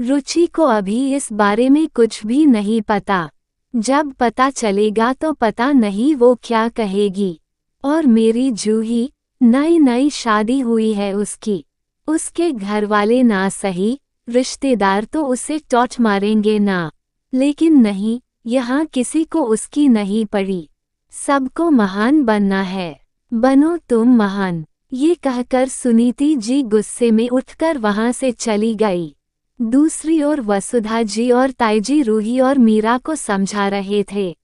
रुचि को अभी इस बारे में कुछ भी नहीं पता। जब पता चलेगा तो पता नहीं वो क्या कहेगी। और मेरी जूही, नई नई शादी हुई है उसकी। उसके घर वाले ना सही, रिश्तेदार तो उसे टॉट मारेंगे ना। लेकिन नहीं, यहाँ किसी को उसकी नहीं पड़ी। सबको महान बनना है। बनो तुम महान। ये कहकर सुनीति जी गुस्से में उठकर वहां से चली गई। दूसरी ओर वसुधा जी और ताईजी रूही और मीरा को समझा रहे थे।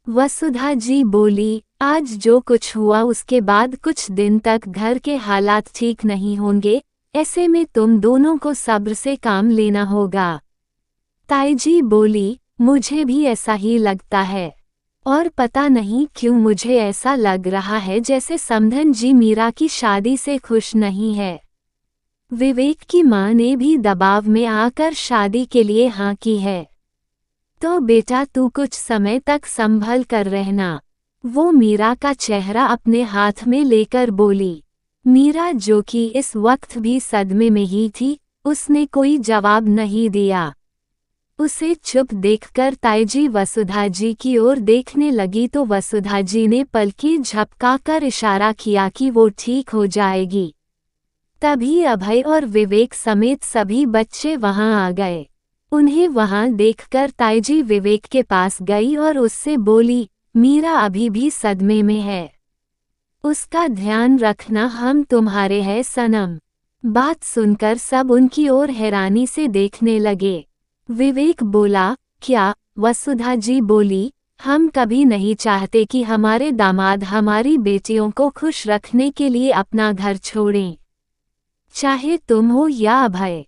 वसुधा जी बोली, आज जो कुछ हुआ उसके बाद कुछ दिन तक घर के हालात ठीक नहीं होंगे, ऐसे में तुम दोनों को सब्र से काम लेना होगा। ताईजी बोली, मुझे भी ऐसा ही लगता है। और पता नहीं क्यों मुझे ऐसा लग रहा है जैसे समधन जी मीरा की शादी से खुश नहीं है। विवेक की मां ने भी दबाव में आकर शादी के लिए हाँ की है। तो बेटा तू कुछ समय तक संभल कर रहना। वो मीरा का चेहरा अपने हाथ में लेकर बोली। मीरा जो कि इस वक्त भी सदमे में ही थी, उसने कोई जवाब नहीं दिया। उसे चुप देखकर ताईजी वसुधा जी की ओर देखने लगी तो वसुधा जी ने पलकें झपकाकर इशारा किया कि वो ठीक हो जाएगी। तभी अभय और विवेक समेत सभी बच्चे वहां आ गए। उन्हें वहां देखकर ताईजी विवेक के पास गई और उससे बोली, मीरा अभी भी सदमे में है। उसका ध्यान रखना, हम तुम्हारे हैं सनम। बात सुनकर सब उनकी ओर हैरानी से देखने लगे। विवेक बोला, क्या? वसुधा जी बोली, हम कभी नहीं चाहते कि हमारे दामाद हमारी बेटियों को खुश रखने के लिए अपना घर छोड़ें। चाहे तुम हो या अभय,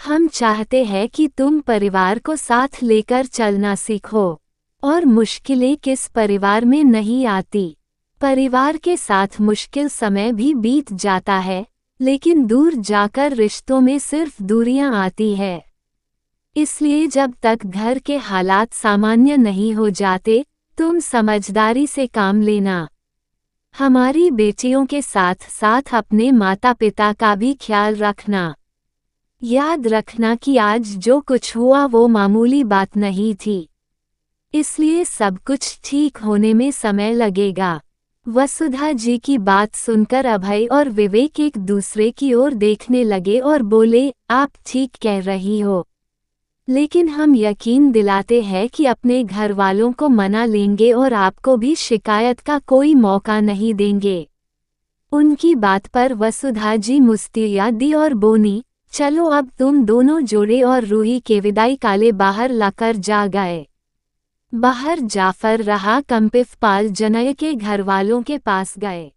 हम चाहते हैं कि तुम परिवार को साथ लेकर चलना सीखो। और मुश्किलें किस परिवार में नहीं आती। परिवार के साथ मुश्किल समय भी बीत जाता है, लेकिन दूर जाकर रिश्तों में सिर्फ दूरियां आती है। इसलिए जब तक घर के हालात सामान्य नहीं हो जाते, तुम समझदारी से काम लेना। हमारी बेटियों के साथ साथ अपने माता पिता का भी ख्याल रखना। याद रखना कि आज जो कुछ हुआ वो मामूली बात नहीं थी। इसलिए सब कुछ ठीक होने में समय लगेगा। वसुधा जी की बात सुनकर अभय और विवेक एक दूसरे की ओर देखने लगे और बोले, आप ठीक कह रही हो, लेकिन हम यकीन दिलाते हैं कि अपने घर वालों को मना लेंगे और आपको भी शिकायत का कोई मौका नहीं देंगे। उनकी बात पर वसुधा जी मुस्कुरा दी और बोली, चलो अब तुम दोनों जोड़े और रूही के विदाई काले बाहर लाकर जा गए। बाहर जाफर रहा कंपिफ पाल जनय के घर वालों के पास गए।